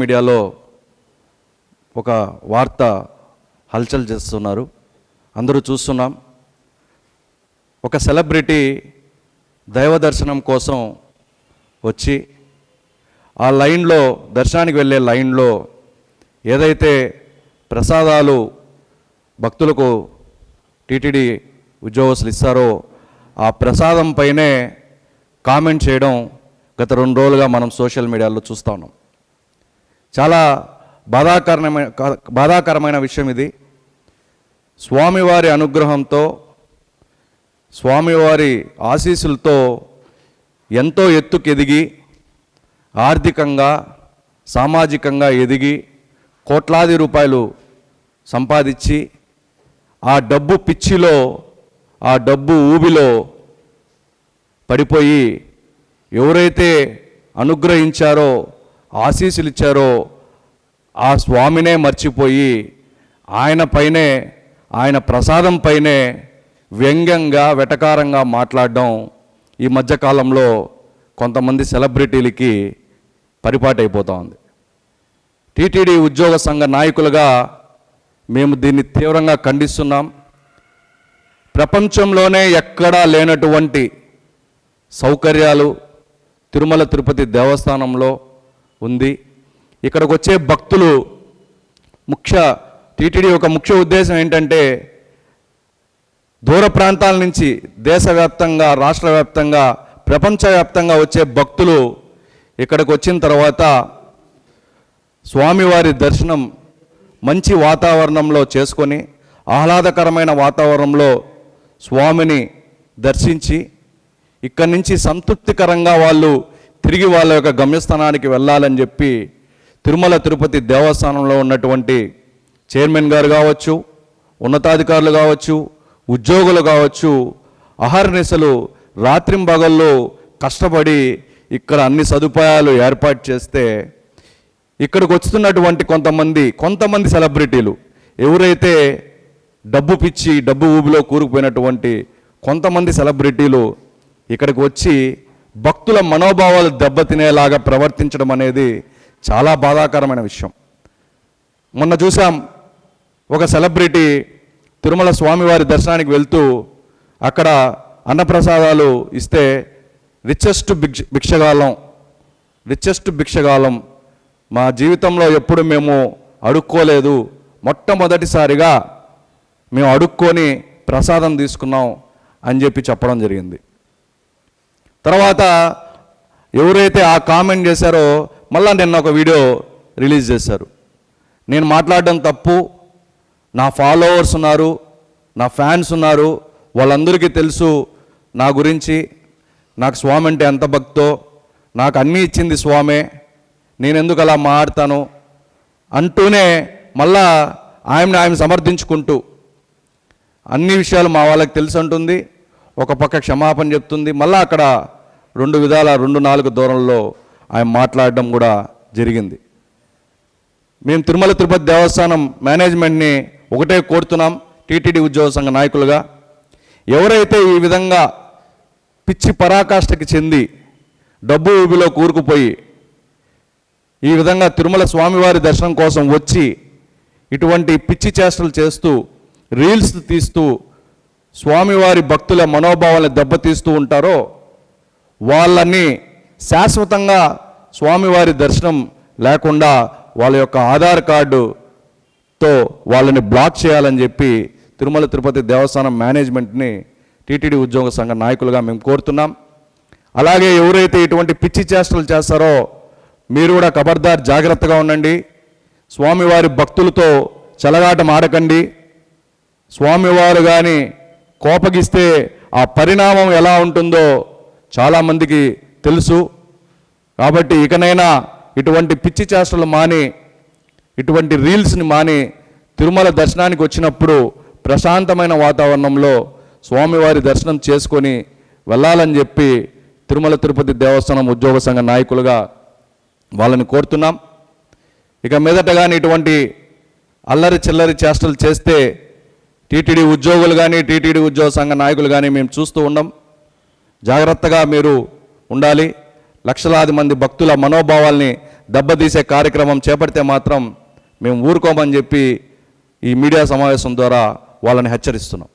మీడియాలో ఒక వార్త హల్చల్ చేస్తున్నారు, అందరూ చూస్తున్నాం. ఒక సెలబ్రిటీ దైవ దర్శనం కోసం వచ్చి ఆ లైన్లో, దర్శనానికి వెళ్ళే లైన్లో ఏదైతే ప్రసాదాలు భక్తులకు టీటీడీ ఉద్యోగస్తులు ఇస్తారో ఆ ప్రసాదం పైనే కామెంట్ చేయడం గత 2 రోజులుగా మనం సోషల్ మీడియాలో చూస్తూ ఉన్నాం. చాలా బాధాకరమైన విషయం ఇది. స్వామివారి అనుగ్రహంతో, స్వామివారి ఆశీస్సులతో ఎంతో ఎత్తుకు ఎదిగి, ఆర్థికంగా సామాజికంగా ఎదిగి కోట్లాది రూపాయలు సంపాదించి ఆ డబ్బు పిచ్చిలో, ఆ డబ్బు ఊబిలో పడిపోయి ఎవరైతే అనుగ్రహించారో, ఆశీస్సులు ఇచ్చారో ఆ స్వామినే మర్చిపోయి ఆయన పైనే, ఆయన ప్రసాదం పైనే వ్యంగ్యంగా వెటకారంగా మాట్లాడడం ఈ మధ్యకాలంలో కొంతమంది సెలబ్రిటీలకి పరిపాటైపోతూ ఉంది. టీటీడీ ఉద్యోగ సంఘ నాయకులుగా మేము దీన్ని తీవ్రంగా ఖండిస్తున్నాం. ప్రపంచంలోనే ఎక్కడా లేనటువంటి సౌకర్యాలు తిరుమల తిరుపతి దేవస్థానంలో ఉంది. ఇక్కడికి వచ్చే భక్తులు టీటీడీ యొక్క ముఖ్య ఉద్దేశం ఏంటంటే దూర ప్రాంతాల నుంచి దేశవ్యాప్తంగా, రాష్ట్ర వ్యాప్తంగా, ప్రపంచవ్యాప్తంగా వచ్చే భక్తులు ఇక్కడికి వచ్చిన తర్వాత స్వామివారి దర్శనం మంచి వాతావరణంలో చేసుకొని, ఆహ్లాదకరమైన వాతావరణంలో స్వామిని దర్శించి ఇక్కడి నుంచి సంతృప్తికరంగా వాళ్ళు తిరిగి వాళ్ళ యొక్క గమ్యస్థానానికి వెళ్ళాలని చెప్పి తిరుమల తిరుపతి దేవస్థానంలో ఉన్నటువంటి చైర్మన్ గారు కావచ్చు, ఉన్నతాధికారులు కావచ్చు, ఉద్యోగులు కావచ్చు, అహర్నిశలు రాత్రింబగళ్ళు కష్టపడి ఇక్కడ అన్ని సదుపాయాలు ఏర్పాటు చేస్తే ఇక్కడికి వస్తున్నటువంటి కొంతమంది సెలబ్రిటీలు ఎవరైతే డబ్బు పిచ్చి, డబ్బు ఊబిలో కూరుకుపోయినటువంటి కొంతమంది సెలబ్రిటీలు ఇక్కడికి వచ్చి భక్తుల మనోభావాలు దెబ్బతినేలాగా ప్రవర్తించడం అనేది చాలా బాధాకరమైన విషయం. మొన్న చూసాం, ఒక సెలబ్రిటీ తిరుమల స్వామివారి దర్శనానికి వెళ్తూ అక్కడ అన్నప్రసాదాలు ఇస్తే రిచెస్ట్ భిక్షగాలం మా జీవితంలో ఎప్పుడు మేము అడుక్కోలేదు, మొట్టమొదటిసారిగా మేము అడుక్కొని ప్రసాదం తీసుకున్నాం అని చెప్పడం జరిగింది. తర్వాత ఎవరైతే ఆ కామెంట్ చేశారో మళ్ళా నిన్న ఒక వీడియో రిలీజ్ చేశారు. నేను మాట్లాడడం తప్పు, నా ఫాలోవర్స్ ఉన్నారు, నా ఫ్యాన్స్ ఉన్నారు, వాళ్ళందరికీ తెలుసు నా గురించి, నాకు స్వామి అంటే ఎంత భక్తో, నాకు అన్నీ ఇచ్చింది స్వామే, నేను ఎందుకు అలా మాట్లాడతాను అంటూనే మళ్ళా ఆయన సమర్థించుకుంటూ అన్ని విషయాలు మా వాళ్ళకి తెలుసు అంటుంది. ఒక పక్క క్షమాపణ చెప్తుంది, మళ్ళీ అక్కడ 2 విధాల 2-4 దూరంలో ఆయన మాట్లాడడం కూడా జరిగింది. మేము తిరుమల తిరుపతి దేవస్థానం మేనేజ్మెంట్ని ఒకటే కోరుతున్నాం, టీటీడీ ఉద్యోగ సంఘ నాయకులుగా, ఎవరైతే ఈ విధంగా పిచ్చి పరాకాష్ఠకి చెంది డబ్బు ఊబిలో కూరుకుపోయి ఈ విధంగా తిరుమల స్వామివారి దర్శనం కోసం వచ్చి ఇటువంటి పిచ్చి చేష్టలు చేస్తూ, రీల్స్ తీస్తూ స్వామివారి భక్తుల మనోభావాలను దెబ్బతీస్తూ ఉంటారో వాళ్ళని శాశ్వతంగా స్వామివారి దర్శనం లేకుండా వాళ్ళ యొక్క ఆధార్ కార్డుతో వాళ్ళని బ్లాక్ చేయాలని చెప్పి తిరుమల తిరుపతి దేవస్థానం మేనేజ్మెంట్ని టీటీడీ ఉద్యోగ సంఘ నాయకులుగా మేము కోరుతున్నాం. అలాగే ఎవరైతే ఇటువంటి పిచ్చి చేష్టలు చేస్తారో మీరు కూడా ఖబర్దార్, జాగ్రత్తగా ఉండండి. స్వామివారి భక్తులతో చెలగాటం ఆడకండి. స్వామివారు కానీ కోపగిస్తే ఆ పరిణామం ఎలా ఉంటుందో చాలామందికి తెలుసు. కాబట్టి ఇకనైనా ఇటువంటి పిచ్చి చేష్టలు మాని, ఇటువంటి రీల్స్ని మాని తిరుమల దర్శనానికి వచ్చినప్పుడు ప్రశాంతమైన వాతావరణంలో స్వామివారి దర్శనం చేసుకొని వెళ్ళాలని చెప్పి తిరుమల తిరుపతి దేవస్థానం ఉద్యోగ సంఘ నాయకులుగా వాళ్ళని కోరుతున్నాం. ఇక మీదట కానీ ఇటువంటి అల్లరి చిల్లరి చేష్టలు చేస్తే టీటీడీ ఉద్యోగులు కానీ, టీటీడీ ఉద్యోగ సంఘ నాయకులు కానీ మేము చూస్తూ ఉండం. జాగ్రత్తగా మీరు ఉండాలి. లక్షలాది మంది భక్తుల మనోభావాల్ని దెబ్బతీసే కార్యక్రమం చేపడితే మాత్రం మేము ఊరుకోమని చెప్పి ఈ మీడియా సమావేశం ద్వారా వాళ్ళని హెచ్చరిస్తున్నాం.